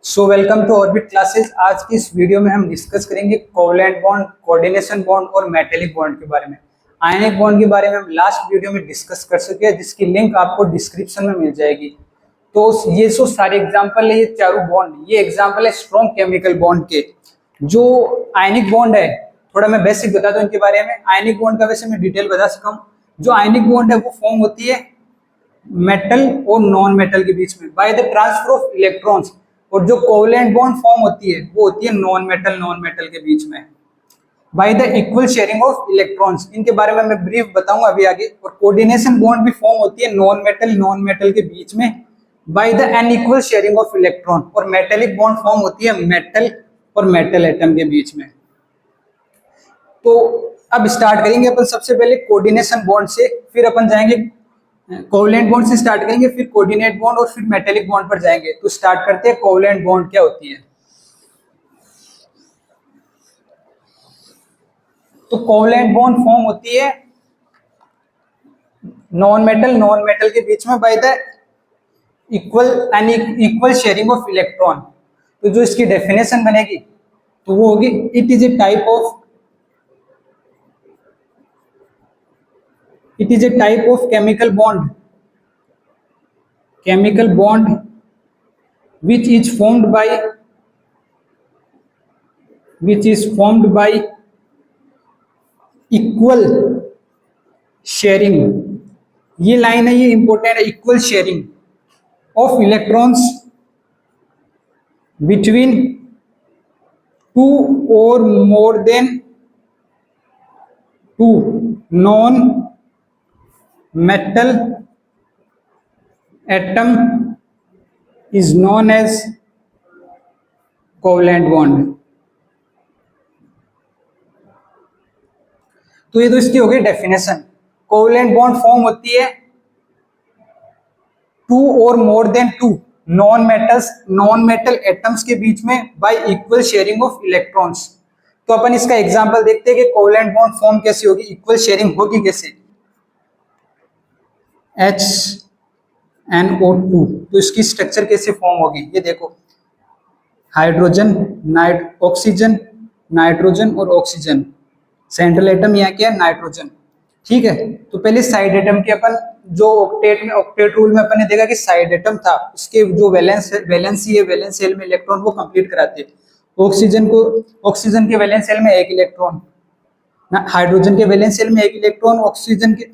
So welcome to orbit classes. आज की इस वीडियो में हम डिस्कस करेंगे कोवलेंट बॉन्ड, कोऑर्डिनेशन बॉन्ड और मेटेलिक बॉन्ड के बारे में। आयनिक बॉन्ड के बारे में हम लास्ट वीडियो में डिस्कस कर चुके हैं, जिसकी लिंक आपको डिस्क्रिप्शन में मिल जाएगी। तो ये जो सारे एग्जांपल है, ये चारों बॉन्ड, ये एग्जांपल है स्ट्रॉन्ग केमिकल बॉन्ड के। जो आयनिक बॉन्ड है, थोड़ा मैं बेसिक बता दूं इनके बारे में। आयनिक बॉन्ड का वैसे मैं डिटेल बता सकता हूँ। जो आयनिक बॉन्ड है वो फॉर्म होती है मेटल और नॉन मेटल के बीच में by the transfer of electrons. और जो कोवलेंट बॉन्ड फॉर्म होती है वो होती है नॉन मेटल के बीच में by the equal sharing of electrons. इनके बारे में मैं ब्रीफ बताऊंगा अभी आगे। और कोऑर्डिनेशन बॉन्ड भी फॉर्म होती है नॉन मेटल के बीच में by the unequal sharing of electron. और मेटेलिक बॉन्ड फॉर्म होती है मेटल और मेटल एटम के बीच में। तो अब स्टार्ट करेंगे अपन सबसे पहले कोऑर्डिनेशन बॉन्ड से, फिर अपन जाएंगे कोवलेंट बॉन्ड से स्टार्ट करेंगे, फिर कोऑर्डिनेट बॉन्ड और फिर मेटेलिक बॉन्ड पर जाएंगे। तो स्टार्ट करते हैं कोवलेंट बॉन्ड क्या होती है। तो कोवलेंट बॉन्ड फॉर्म होती है नॉन मेटल के बीच में by the equal sharing of electron. तो जो इसकी डेफिनेशन बनेगी तो वो होगी it is a type of chemical bond which is formed by equal sharing। ये लाइन है, ये इंपॉर्टेंट है। Equal sharing of electrons between two और more than two non metal atom is known as covalent bond. तो ये तो इसकी हो गई डेफिनेशन। कोवलेंट बॉन्ड फॉर्म होती है टू और more than two non metal atoms के बीच में by equal sharing of electrons. तो अपन इसका एग्जांपल देखते हैं कि कोवलेंट बॉन्ड फॉर्म कैसे होगी, इक्वल शेयरिंग होगी कैसे। HNO2, तो इसकी स्ट्रक्चर कैसे फॉर्म होगी ये देखो। हाइड्रोजन, ऑक्सीजन, नाइट्रोजन और ऑक्सीजन। सेंट्रल एटम यहाँ क्या है, नाइट्रोजन। ठीक है, तो पहले साइड एटम के अपन जो ऑक्टेट रूल में अपन ने देखा कि साइड एटम था, उसके जो वैलेंस शेल में इलेक्ट्रॉन वो कंप्लीट कराते। ऑक्सीजन के वैलेंस शेल में एक इलेक्ट्रॉन, हाइड्रोजन के वैलेंस शेल में एक इलेक्ट्रॉन, ऑक्सीजन के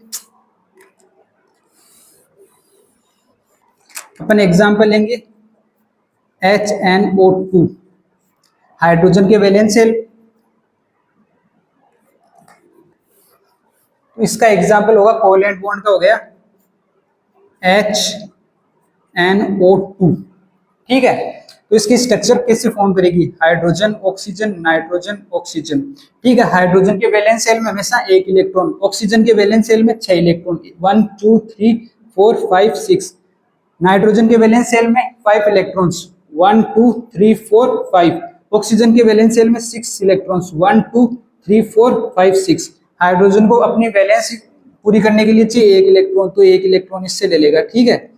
अपन एग्जांपल लेंगे HNO2, हाइड्रोजन के वैलेंस शेल। तो इसका एग्जांपल होगा कोवलेंट बॉन्ड का हो गया HNO2। ठीक है, तो इसकी स्ट्रक्चर कैसे फॉर्म करेगी, हाइड्रोजन, ऑक्सीजन, नाइट्रोजन, ऑक्सीजन। ठीक है, हाइड्रोजन के वैलेंस शेल में हमेशा एक इलेक्ट्रॉन, ऑक्सीजन के वैलेंस शेल में 6 इलेक्ट्रॉन, 1 2 3 4 5 6। नाइट्रोजन के वैलेंस शेल में 5 इलेक्ट्रॉन्स, 1 2 3 4 5। ऑक्सीजन के वैलेंस शेल में 6 इलेक्ट्रॉन्स, 1 2 3 4 5 6। हाइड्रोजन को अपनी वैलेंस पूरी करने के लिए चाहिए एक इलेक्ट्रॉन, तो एक इलेक्ट्रॉन इससे ले लेगा। ठीक है,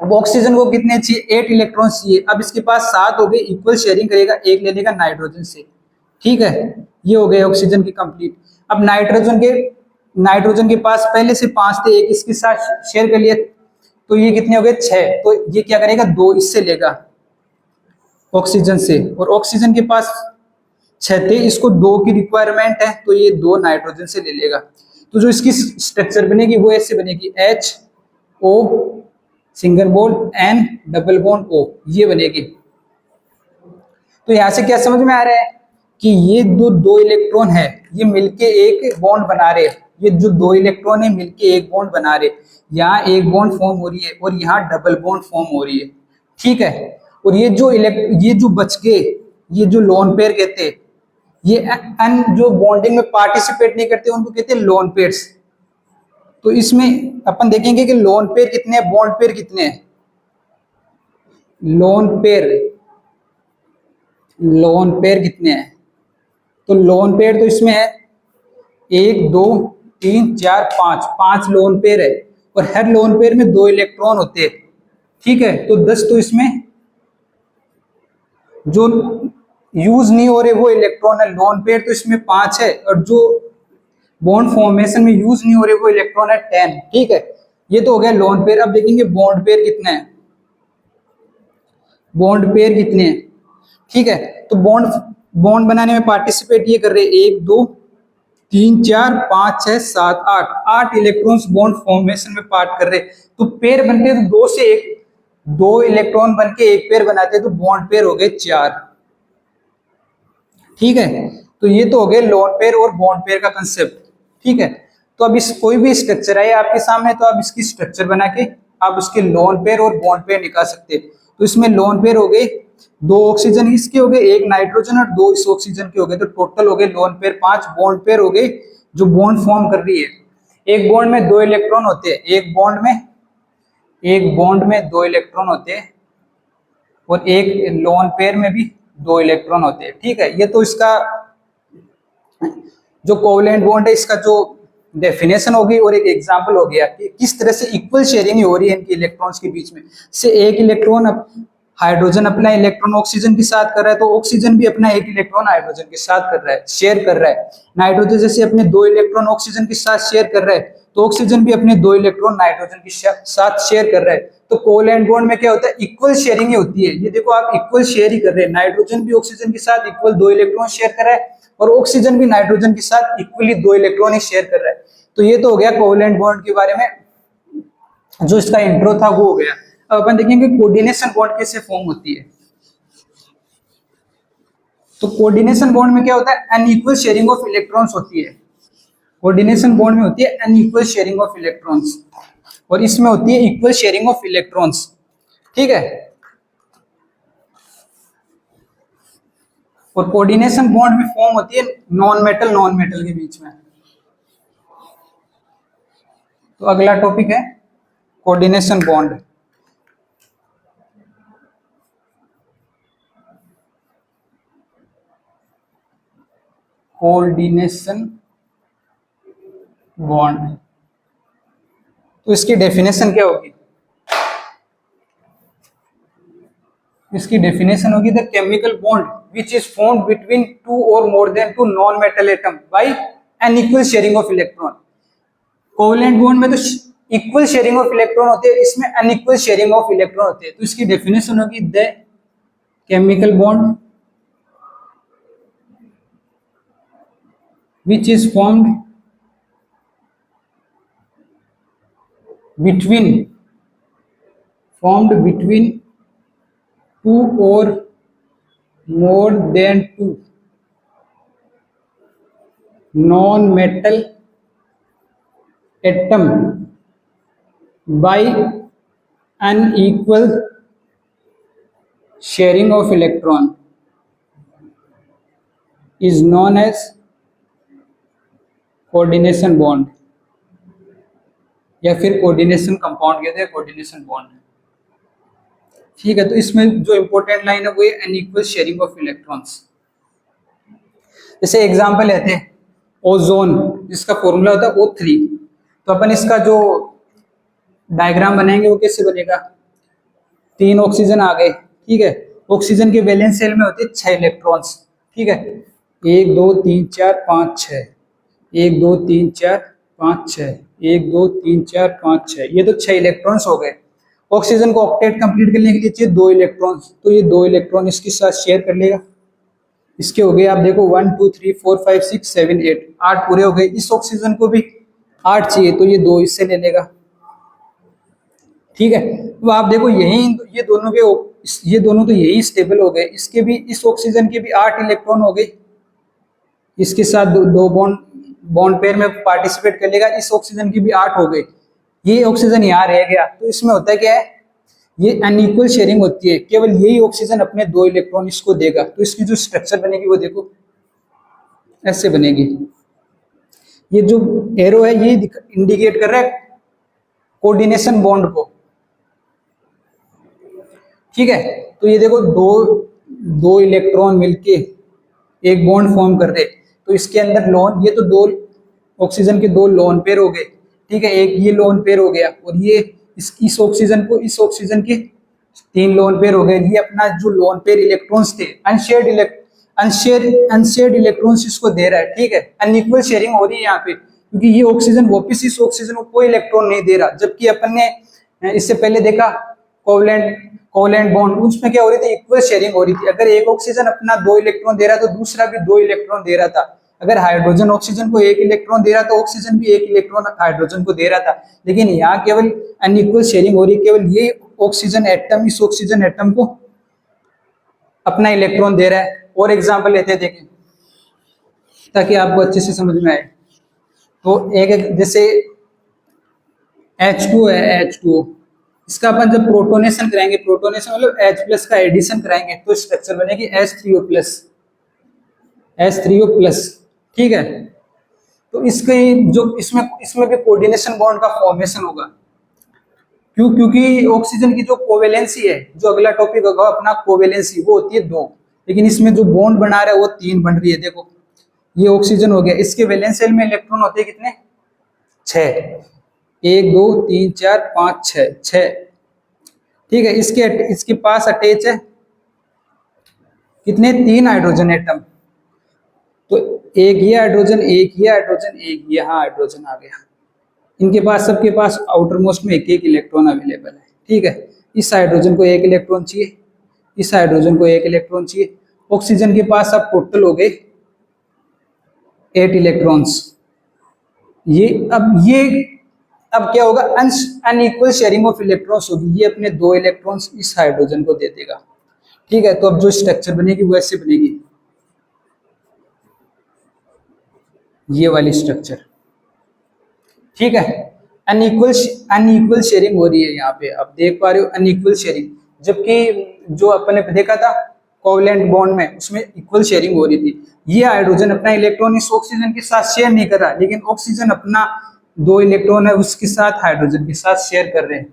अब ऑक्सीजन को कितने चाहिए, 8 इलेक्ट्रॉन चाहिए। अब इसके पास 7 हो गए, इक्वल शेयरिंग करेगा, एक ले लेगा नाइट्रोजन से। ठीक है, ये हो गए ऑक्सीजन की कंप्लीट। अब नाइट्रोजन के पास पहले से 5 थे, एक इसके साथ शेयर कर लिया, तो ये कितने हो गए, 6। तो ये क्या करेगा, 2 इससे लेगा ऑक्सीजन से। और ऑक्सीजन के पास 6 थे, इसको 2 की रिक्वायरमेंट है, तो ये 2 नाइट्रोजन से ले लेगा। तो जो इसकी स्ट्रक्चर बनेगी वो ऐसे बनेगी, HO single bond N double bond O, ये बनेगी। तो यहां से क्या समझ में आ रहा है कि ये दो इलेक्ट्रॉन है, ये मिलके एक बॉन्ड बना रहे हैं। ये जो 2 इलेक्ट्रॉन है मिलके एक बॉन्ड बना रहे, यहाँ एक बॉन्ड फॉर्म हो रही है और यहाँ डबल बॉन्ड फॉर्म हो रही है। ठीक है, और ये जो बच गए, ये जो लोन पेयर कहते हैं, ये जो बॉन्डिंग में पार्टिसिपेट नहीं करते उनको कहते हैं लोन पेयर्स। तो इसमें अपन देखेंगे कि लोन पेयर कितने हैं, बॉन्ड पेयर कितने हैं। लोन पेयर कितने हैं, तो लोन पेयर तो इसमें है 1 2 3 4 5 लोन पेयर है, और हर लोन पेयर में 2 इलेक्ट्रॉन होते हैं। ठीक है, तो 10 तो इसमें जो यूज नहीं हो रहे वो इलेक्ट्रॉन है, लोन पेयर तो इसमें 5 है, और जो बॉन्ड फॉर्मेशन में यूज नहीं हो रहे वो इलेक्ट्रॉन है 10। ठीक है, ये तो हो गया लोन पेयर। अब देखेंगे बॉन्ड पेयर कितने हैं, बॉन्ड पेयर कितने हैं। ठीक है, तो बॉन्ड बॉन्ड बनाने में पार्टिसिपेट ये कर रहे हैं 1 2 3 4 5 6 7 8, 8 इलेक्ट्रॉन्स बॉन्ड फॉर्मेशन में पार्ट कर रहे हैं। तो पेयर बनते हैं तो 2 से 1, 2 इलेक्ट्रॉन बन के एक पेयर बनाते हैं, तो बॉन्ड पेयर हो गए 4। ठीक है, तो ये तो हो गए लोन पेयर और बॉन्ड पेयर का कंसेप्ट। ठीक है, तो अब इस कोई भी स्ट्रक्चर है आपके सामने, तो आप इसकी स्ट्रक्चर बना के आप उसके लोन पेयर और बॉन्ड पेयर निकाल सकते हैं। तो इसमें लोन पेयर हो गए 2 ऑक्सीजन इसके हो गए, 1 नाइट्रोजन और 2 इस ऑक्सीजन के हो गए, तो टोटल हो गए लोन पेयर 5। बॉन्ड पेयर हो गए जो बॉन्ड फॉर्म कर रही है। एक बॉन्ड में 2 इलेक्ट्रॉन होते हैं, एक बॉन्ड में 2 इलेक्ट्रॉन होते हैं, और एक लोन पेयर में भी 2 इलेक्ट्रॉन होते हैं। ठीक है, ये तो इसका जो कोवलेंट बॉन्ड है इसका जो डेफिनेशन होगी, और एक एग्जांपल हो गया कि किस तरह से इक्वल शेयरिंग हो रही है इनके इलेक्ट्रॉन्स के बीच में। से एक इलेक्ट्रॉन हाइड्रोजन अपना इलेक्ट्रॉन ऑक्सीजन के साथ कर रहा है, तो ऑक्सीजन भी अपना एक इलेक्ट्रॉन हाइड्रोजन के साथ कर रहा है, शेयर कर रहा है। नाइट्रोजन जैसे अपने 2 इलेक्ट्रॉन ऑक्सीजन के साथ शेयर कर रहा है, तो ऑक्सीजन भी अपने 2 इलेक्ट्रॉन नाइट्रोजन के साथ शेयर कर रहा है। तो कोवलेंट बॉन्ड में क्या होता है, इक्वल शेयरिंग होती है। ये देखो आप इक्वल शेयर ही कर रहे हैं, नाइट्रोजन भी ऑक्सीजन के साथ इक्वल 2 इलेक्ट्रॉन शेयर कर रहा है, और ऑक्सीजन भी नाइट्रोजन के साथ इक्वली 2 इलेक्ट्रॉन ही शेयर कर रहा है। तो ये तो हो गया कोवलेंट बॉन्ड के बारे में, जो इसका इंट्रो था वो हो गया। अब अपन देखेंगे कोऑर्डिनेशन बॉन्ड कैसे फॉर्म होती है। तो कोऑर्डिनेशन बॉन्ड में क्या होता है, अनइक्वल शेयरिंग ऑफ इलेक्ट्रॉन्स होती है। कोऑर्डिनेशन बॉन्ड में होती है अनइक्वल शेयरिंग ऑफ इलेक्ट्रॉन्स, और इसमें होती है इक्वल शेयरिंग ऑफ इलेक्ट्रॉन्स। ठीक है, और कोऑर्डिनेशन बॉन्ड में फॉर्म होती है नॉन मेटल के बीच में। तो अगला टॉपिक है कोऑर्डिनेशन बॉन्ड। कोऑर्डिनेशन बॉन्ड, तो इसकी डेफिनेशन क्या होगी, इसकी डेफिनेशन होगी the chemical bond which is formed between 2 और more then 2 non metal atom by unequal sharing of electron. Covalent bond में तो इक्वल शेयरिंग ऑफ इलेक्ट्रॉन होते हैं, इसमें अनइक्वल शेयरिंग ऑफ इलेक्ट्रॉन होते हैं। तो इसकी डेफिनेशन होगी the chemical bond which is formed between 2 or more than 2 non-metal atom by unequal sharing of electron is known as coordination bond, या फिर कोऑर्डिनेशन कंपाउंड कहते हैं कोऑर्डिनेशन बॉन्ड। ठीक है, तो इसमें जो इंपॉर्टेंट लाइन है वो है अनइक्वल शेयरिंग ऑफ इलेक्ट्रॉन्स। जैसे एग्जांपल लेते हैं ओजोन, जिसका फॉर्मूला होता है O3। तो अपन इसका जो डायग्राम बनाएंगे वो कैसे बनेगा, 3 ऑक्सीजन आ गए। ठीक है, ऑक्सीजन के वैलेंस शेल में होते हैं 6 इलेक्ट्रॉन्स। ठीक है, 1 2 3 4 5 6, 1 2 3 4 5 6, 1 2 3 4 5 6, ये तो 6 इलेक्ट्रॉन्स हो गए। ऑक्सीजन को ऑक्टेट कंप्लीट करने के लिए चाहिए 2 इलेक्ट्रॉन्स, तो ये 2 इलेक्ट्रॉन इसके साथ शेयर कर लेगा। इसके हो गए आप देखो 1 2 3 4 5 6 7 8, 8 पूरे हो गए। इस ऑक्सीजन को भी 8 चाहिए, तो ये 2 इससे ले लेगा। ठीक है, तो आप देखो यही ये दोनों तो यही स्टेबल हो गए, इसके भी इस ऑक्सीजन के भी 8 इलेक्ट्रॉन हो गए, इसके साथ दो बॉन्ड पेयर में पार्टिसिपेट कर लेगा। इस ऑक्सीजन की भी 8 हो गए, ये ऑक्सीजन यहाँ रह गया। तो इसमें होता है क्या है, ये अनइक्वल शेयरिंग होती है, केवल यही ऑक्सीजन अपने 2 इलेक्ट्रॉन इसको देगा। तो इसकी जो स्ट्रक्चर बनेगी वो देखो ऐसे बनेगी। ये जो एरो है ये इंडिकेट कर रहा है कोऑर्डिनेशन बॉन्ड को। ठीक है, तो ये देखो दो इलेक्ट्रॉन मिलके एक बॉन्ड फॉर्म कर रहे, तो इसके अंदर लोन, ये तो 2 ऑक्सीजन के 2 लोन पेयर हो गए। ठीक है, एक ये लोन पेयर हो गया, और ये इस ऑक्सीजन को इस ऑक्सीजन के तीन लोन पेयर हो गए। ये अपना जो लोन पेयर इलेक्ट्रॉन्स थे, अनशेयर्ड इलेक्ट्रॉन्स इसको दे रहा है, ठीक है। अनइक्वल शेयरिंग हो रही है यहाँ पे, क्योंकि ये ऑक्सीजन वापिस इस ऑक्सीजन को कोई इलेक्ट्रॉन नहीं दे रहा। जबकि अपन ने इससे पहले देखा कोवलेंट बॉन्ड, उसमें क्या हो रही थी, इक्वल शेयरिंग हो रही थी। अगर एक ऑक्सीजन अपना 2 इलेक्ट्रॉन दे रहा तो दूसरा भी 2 इलेक्ट्रॉन दे रहा था। अगर हाइड्रोजन ऑक्सीजन को 1 इलेक्ट्रॉन दे रहा तो ऑक्सीजन भी 1 इलेक्ट्रॉन हाइड्रोजन को दे रहा था। लेकिन यहाँ केवल अनइक्वल शेयरिंग हो रही है, केवल ये ऑक्सीजन एटम इस ऑक्सीजन एटम को अपना इलेक्ट्रॉन दे रहा है। और एग्जांपल लेते हैं, देखें ताकि आपको अच्छे से समझ में आए। तो एक जैसे H2 है, H2O, इसका अपन जब प्रोटोनेशन कराएंगे, प्रोटोनेशन मतलब H+ का एडिशन कराएंगे, तो स्ट्रक्चर बनेगी H3O+, H3O+, ठीक है। तो इसके जो इसमें भी कोऑर्डिनेशन बॉन्ड का फॉर्मेशन होगा। क्यों? क्योंकि ऑक्सीजन की जो कोवेलेंसी है, जो अगला टॉपिक होगा अपना कोवेलेंसी, वो होती है 2, लेकिन इसमें जो बॉन्ड बना रहा है वो 3 बन रही है। देखो ये ऑक्सीजन हो गया, इसके वैलेंस शेल में इलेक्ट्रॉन होते हैं कितने, 6, 1 2 3 4 5 6, ठीक है। इसके पास अटैच है कितने, 3 हाइड्रोजन एटम। तो एक ये हाइड्रोजन, एक ये हाइड्रोजन, एक यहाँ हाइड्रोजन आ गया। इनके पास सबके पास आउटर मोस्ट में एक इलेक्ट्रॉन अवेलेबल है, ठीक है। इस हाइड्रोजन को 1 इलेक्ट्रॉन चाहिए, इस हाइड्रोजन को 1 इलेक्ट्रॉन चाहिए। ऑक्सीजन के पास अब टोटल हो गए 8 इलेक्ट्रॉन्स। ये अब क्या होगा, अनइक्वल शेयरिंग ऑफ इलेक्ट्रॉन्स होगी। ये अपने 2 इलेक्ट्रॉन्स इस हाइड्रोजन को दे देगा, ठीक है। तो अब जो स्ट्रक्चर बनेगी वो ऐसे बनेगी, ये वाली स्ट्रक्चर, ठीक है। अनइक्वल शेयरिंग हो रही है यहाँ पे, आप देख पा रहे हो अनइक्वल शेयरिंग। जबकि जो अपन ने देखा था कोवलेंट बॉन्ड में, उसमें इक्वल शेयरिंग हो रही थी। ये हाइड्रोजन अपना इलेक्ट्रॉन इस ऑक्सीजन के साथ शेयर नहीं कर रहा, लेकिन ऑक्सीजन अपना 2 इलेक्ट्रॉन है उसके साथ हाइड्रोजन के साथ शेयर कर रहे हैं।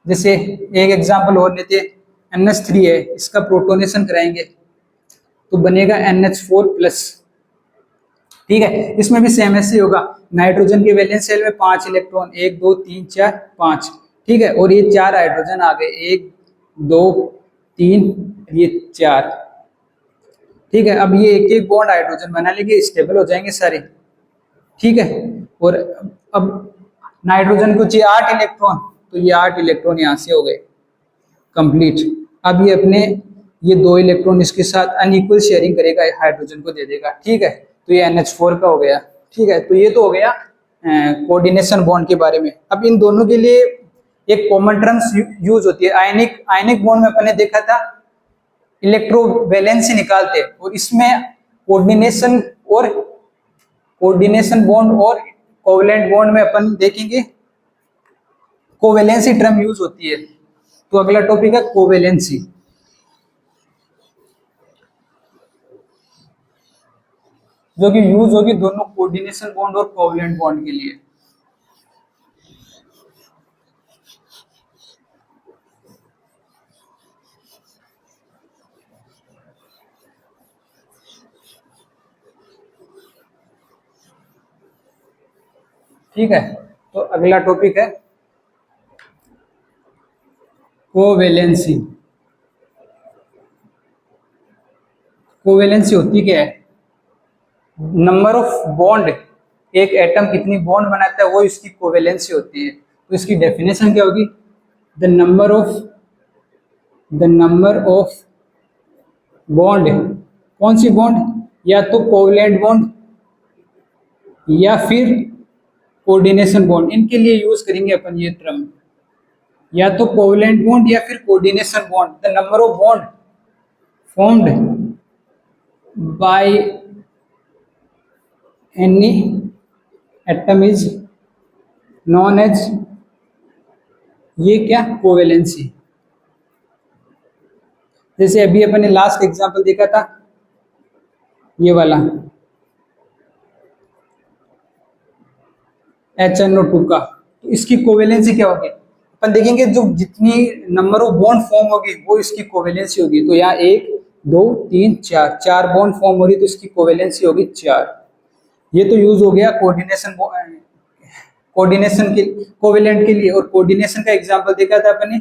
जैसे एक एग्जांपल और लेते हैं, NH3 है, इसका प्रोटोनेशन कराएंगे तो बनेगा NH4+, ठीक है। इसमें भी सेम ऐसे होगा, नाइट्रोजन के वैलेंस शेल में 5 इलेक्ट्रॉन, 1 2 3 4 5, ठीक है। और ये 4 हाइड्रोजन आ गए, 1 2 3, ये 4, ठीक है। अब ये एक बॉन्ड हाइड्रोजन बना लेंगे, स्टेबल हो जाएंगे सारे, ठीक है। और अब नाइट्रोजन को चाहिए 8 इलेक्ट्रॉन, तो ये 8 इलेक्ट्रॉन यहाँ से हो गए कंप्लीट। अब ये अपने ये 2 इलेक्ट्रॉन इसके साथ अनइक्वल शेयरिंग करेगा, हाइड्रोजन को दे देगा, ठीक है। तो ये NH4 का हो गया, ठीक है। तो ये तो हो गया कोऑर्डिनेशन बॉन्ड के बारे में। अब इन दोनों के लिए एक कॉमन टर्म्स यूज होती है, आयनिक बॉन्ड में अपन ने देखा था इलेक्ट्रोवैलेंसी निकालते हैं, और इसमें कोऑर्डिनेशन बॉन्ड और कोवलेंट बॉन्ड में अपन देखेंगे कोवैलेंसी टर्म यूज होती है। तो अगला टॉपिक है कोवैलेंसी, जो कि यूज होगी दोनों कोऑर्डिनेशन बॉन्ड और कोवलेंट बॉन्ड के लिए। ठीक है, तो अगला टॉपिक है कोवैलेंसी। कोवैलेंसी होती क्या है, नंबर ऑफ बॉन्ड, एक एटम कितनी बॉन्ड बनाता है वो इसकी कोवैलेंसी होती है। तो इसकी डेफिनेशन क्या होगी, द नंबर ऑफ बॉन्ड, कौन सी बॉन्ड, या तो कोवलेंट बॉन्ड या फिर कोऑर्डिनेशन बॉन्ड, इनके लिए यूज करेंगे अपन ये टर्म, या तो कोवलेंट बॉन्ड या फिर coordination bond. The number of bond formed by any atom is known as, ये क्या, कोवैलेंसी। जैसे अभी अपन ने लास्ट एग्जांपल देखा था ये वाला HNO2 का, तो इसकी कोवैलेंसी क्या होगी, अपन देखेंगे जो जितनी नंबर ऑफ बॉन्ड फॉर्म होगी वो इसकी कोवैलेंसी होगी। तो यहाँ 1 2 3 4, 4 बॉन्ड फॉर्म हो रही तो इसकी कोवैलेंसी होगी 4। ये तो यूज हो गया कोऑर्डिनेशन के कोवैलेंट के लिए। और कोऑर्डिनेशन का एग्जांपल देखा था अपन ने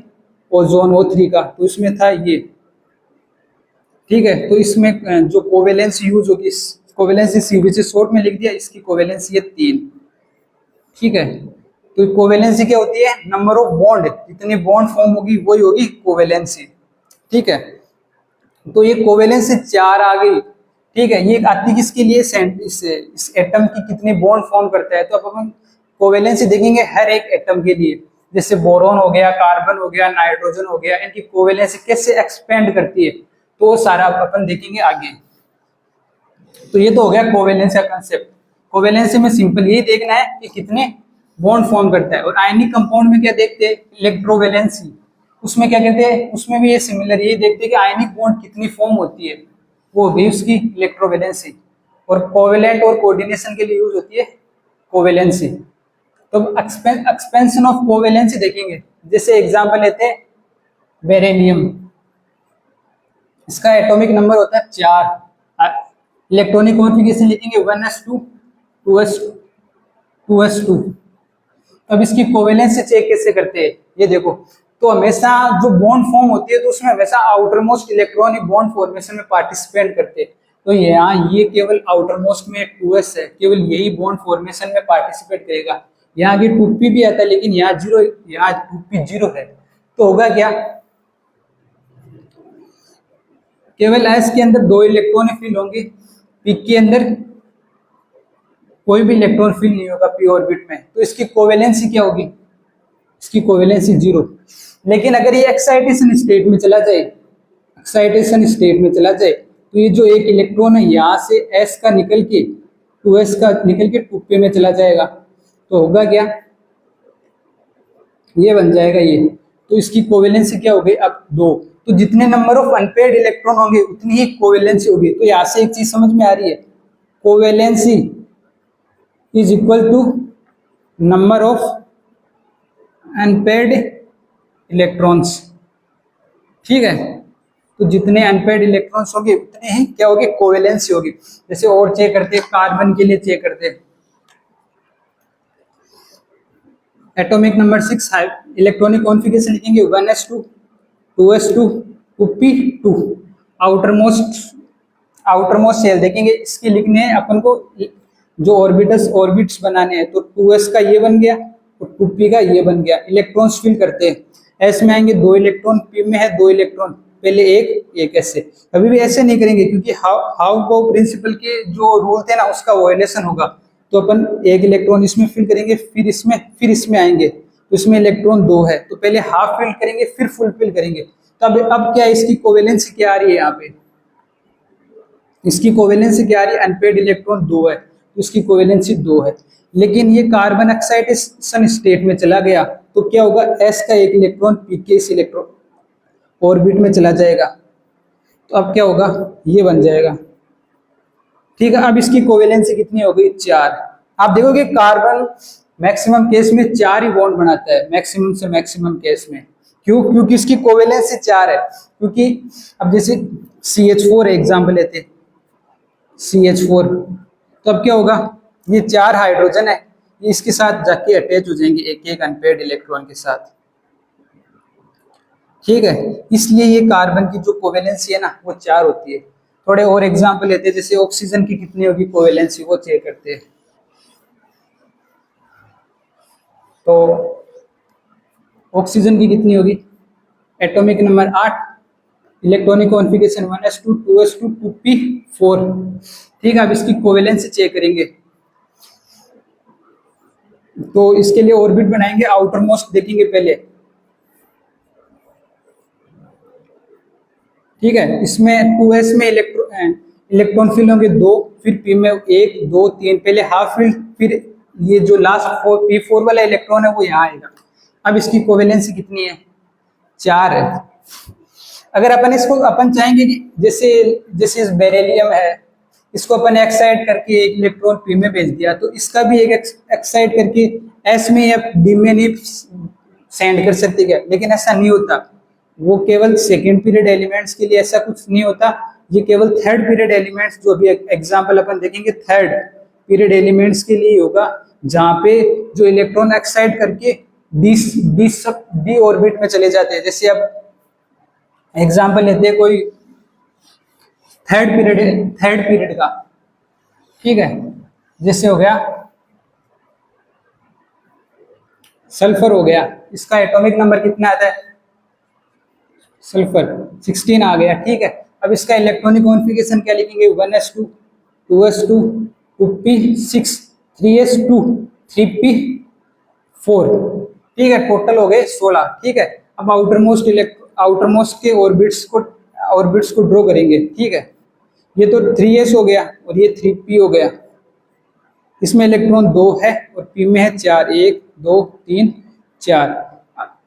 ओजोन O3 का, तो इसमें था ये। ठीक है, तो इसमें जो कोवेलेंस यूज होगी, कोवेलेंस CVC शॉर्ट में लिख दिया, इसकी कोवेलेंस ये 3। ठीक है, तो कोवेलेंसी क्या होती है, नंबर ऑफ बॉन्ड, जितनी बॉन्ड फॉर्म होगी वही होगी कोवेलेंसी। ठीक है, तो ये कोवेलेंसी 4 आ गई। ठीक है, ये आती किसके लिए, इस एटम की कितने बॉन्ड फॉर्म करता है, तो अब हम कोवेलेंसी देखेंगे हर एक एटम के लिए। जैसे बोरॉन हो गया, कार्बन हो गया, नाइट्रोजन हो गया, इनकी कोवेलेंसी कैसे एक्सपेंड करती है, तो वो सारा अपन देखेंगे आगे। तो ये तो हो गया कोवेलेंसी का कंसेप्ट। कोवेलेंसी में सिंपल यही देखना है कि कितने बॉन्ड फॉर्म करता है। और आयनिक कंपाउंड में क्या देखते हैं, इलेक्ट्रोवैलेंसी, उसमें क्या कहते हैं, उसमें भी ये सिमिलर यही देखते हैं कि आयनिक बॉन्ड कितनी फॉर्म होती है, वो भी उसकी इलेक्ट्रोवैलेंसी। और कोवेलेंट और कोऑर्डिनेशन के लिए यूज होती है कोवेलेंसी। तो एक्सपेंशन ऑफ कोवेलेंसी देखेंगे, जैसे एग्जांपल लेते हैं बेरिलियम, इसका एटॉमिक नंबर होता है 4, इलेक्ट्रॉनिक कॉन्फ़िगरेशन लिखेंगे 1s2 2s2। अब इसकी कोवेलेंसी चेक कैसे करते हैं, ये देखो। तो हमेशा जो बॉन्ड फॉर्म होती है तो उसमें हमेशा outer most electron bond formation में पार्टिसिपेट करते हैं। तो यहाँ ये केवल आउटर मोस्ट में 2s है, केवल यही बॉन्ड फॉर्मेशन में पार्टिसिपेट करेगा। यहाँ की 2p भी आता है, लेकिन यहाँ 0, यहाँ 2p 0 है। तो होगा क्या, केवल s के अंदर 2 इलेक्ट्रॉन फिल होंगे, p के अंदर कोई भी इलेक्ट्रॉन फिल नहीं होगा p ऑर्बिट में। तो इसकी कोवेलेंसी क्या होगी, इसकी कोवेलेंसी 0। लेकिन अगर ये एक्साइटेशन स्टेट में चला जाए, एक्साइटेशन स्टेट में चला जाए, तो ये जो एक इलेक्ट्रॉन है यहाँ से s का निकल के 2s का निकल के 2p में चला जाएगा। तो होगा क्या, ये बन जाएगा ये। तो इसकी कोवेलेंसी क्या हो गई अब 2। तो जितने नंबर ऑफ अनपेयर्ड इलेक्ट्रॉन होंगे उतनी ही कोवेलेंसी होगी। तो यहाँ से एक चीज समझ में आ रही है, covalency is equal to number of unpaired electrons. ठीक है, तो जितने अनपेयर्ड इलेक्ट्रॉन्स होंगे उतने ही क्या होगी, कोवेलेंसी होगी। जैसे और चेक करते हैं, कार्बन के लिए चेक करते हैं, एटॉमिक नंबर 6 है, इलेक्ट्रॉनिक कॉन्फ़िगरेशन लिखेंगे 1s2 2s2 2p2। Outer most shell देखेंगे, इसके लिखने हैं अपन को जो ऑर्बिट्स बनाने हैं। तो 2s का ये बन गया और 2p का ये बन गया। इलेक्ट्रॉन्स फिल करते हैं, s में आएंगे 2 इलेक्ट्रॉन, p में है 2 इलेक्ट्रॉन, पहले एक ऐसे। कभी भी ऐसे नहीं करेंगे, क्योंकि हाउ को प्रिंसिपल के जो रूल थे ना उसका वायलेशन होगा। तो अपन एक इलेक्ट्रॉन इसमें फिल करेंगे, फिर इसमें आएंगे, तो इसमें इलेक्ट्रॉन 2 है, तो पहले हाफ फिल करेंगे फिर फुल फिल करेंगे। तो अब क्या इसकी कोवेलेंसी क्या आ रही है, यहाँ पे इसकी कोवेलेंसी क्या आ रही है, अनपेयर्ड इलेक्ट्रॉन 2 है, तो इसकी कोवेलेंसी 2 है। लेकिन ये कार्बन एक्साइटेशन स्टेट में चला गया, तो क्या होगा, s का एक इलेक्ट्रॉन p के इस इलेक्ट्रॉन ऑर्बिट में चला जाएगा। तो अब क्या होगा, ये बन जाएगा। ठीक है, अब इसकी कोवेलेंसी कितनी हो गई, 4। आप देखोगे कार्बन मैक्सिमम केस में 4 ही बॉन्ड बनाता है, मैक्सिमम से मैक्सिमम केस में। क्यों, क्योंकि इसकी कोवेलेंसी 4 है। क्योंकि अब जैसे CH4 एग्जाम्पल लेते हैं, CH4, तो अब क्या होगा, ये 4 हाइड्रोजन है, ये इसके साथ जाके अटैच हो जाएंगे एक एक अनपेयर्ड इलेक्ट्रॉन के साथ। ठीक है, इसलिए ये कार्बन की जो कोवेलेंसी है ना वो 4 होती है। थोड़े और एग्जाम्पल लेते हैं, जैसे ऑक्सीजन की कितनी होगी कोवेलेंसी, वो चेक करते हैं। तो ऑक्सीजन की कितनी होगी, atomic number 8, electronic configuration 1s2 2s2 2p4। ठीक है, अब इसकी कोवेलेंसी चेक करेंगे। तो इसके लिए ऑर्बिट बनाएंगे, आउटर मोस्ट देखेंगे पहले। ठीक है, इसमें 2s में इलेक्ट्रॉन फिल होंगे 2, फिर p में 1 2 3, पहले हाफ फिल, फिर ये जो लास्ट p4 वाला इलेक्ट्रॉन है वो यहाँ आएगा। अब इसकी कोवेलेंसी कितनी है, 4 है। अगर अपन चाहेंगे कि जैसे इस बेरिलियम है, इसको अपन एक्साइट करके एक इलेक्ट्रॉन p में भेज दिया, तो इसका भी एक एक्साइट करके s में या d में नहीं सेंड कर सकते क्या, लेकिन ऐसा नहीं होता। वो केवल सेकेंड पीरियड एलिमेंट्स के लिए ऐसा कुछ नहीं होता, ये केवल थर्ड पीरियड एलिमेंट्स, जो भी एग्जांपल अपन देखेंगे थर्ड पीरियड एलिमेंट्स के लिए होगा, जहाँ पे जो इलेक्ट्रॉन एक्साइट करके डी डी सब डी ऑर्बिट में चले जाते हैं। जैसे अब एग्जांपल लेते हैं कोई थर्ड पीरियड का, ठीक है, जैसे हो गया सल्फर हो गया, इसका एटॉमिक नंबर कितना आता है, सल्फर 16 आ गया, ठीक है। अब इसका इलेक्ट्रॉनिक कॉन्फ़िगरेशन क्या लिखेंगे, 1s2 2s2 2p6 3s2 3p4, ठीक है, टोटल हो गए 16, ठीक है। अब आउटरमोस्ट के ऑर्बिट्स को ड्रॉ करेंगे, ठीक है। ये तो 3s हो गया और ये 3p हो गया, इसमें इलेक्ट्रॉन 2 है और p में है 4, 1 2 3 4।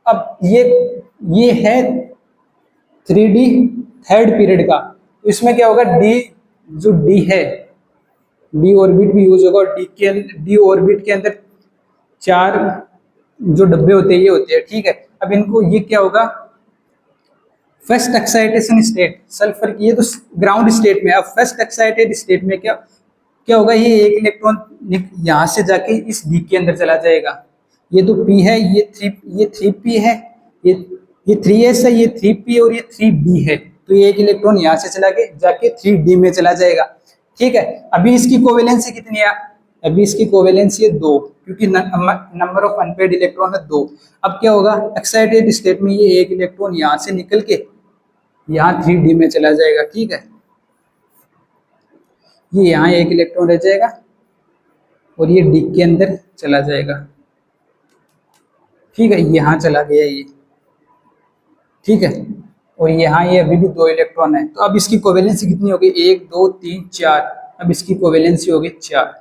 अब ये है 3d थर्ड पीरियड का, तो इसमें क्या होगा, डी जो डी है, डी ऑर्बिट भी यूज होगा, और डी ऑर्बिट के अंदर 4 जो डब्बे होते हैं ये होते हैं, ठीक है। अब इनको ये क्या होगा, फर्स्ट एक्साइटेशन स्टेट सल्फर की, ये तो ग्राउंड स्टेट में। अब फर्स्ट एक्साइटेड स्टेट में क्या क्या होगा, ये एक इलेक्ट्रॉन यहाँ से जाके इस डी के अंदर चला जाएगा, ये तो p है, ये 3p है, ये 3s है, ये 3p और ये 3d है, तो ये एक इलेक्ट्रॉन यहाँ से चला के जाके 3d में चला जाएगा, ठीक है। अभी इसकी कोवेलेंसी कितनी है, अभी इसकी कोवेलेंसी है 2, क्योंकि नंबर ऑफ अनपेड इलेक्ट्रॉन है 2। अब क्या होगा, एक्साइटेड स्टेट में ये एक इलेक्ट्रॉन यहाँ से निकल के यहाँ 3d में चला जाएगा, ठीक है। ये यहाँ एक इलेक्ट्रॉन रह जाएगा और ये डी के अंदर चला जाएगा, ठीक है, यहाँ चला गया ये, ठीक है। और यहाँ ये अभी भी 2 इलेक्ट्रॉन है, तो अब इसकी कोवेलेंसी कितनी होगी, 1 2 3 4, अब इसकी कोवेलेंसी होगी 4।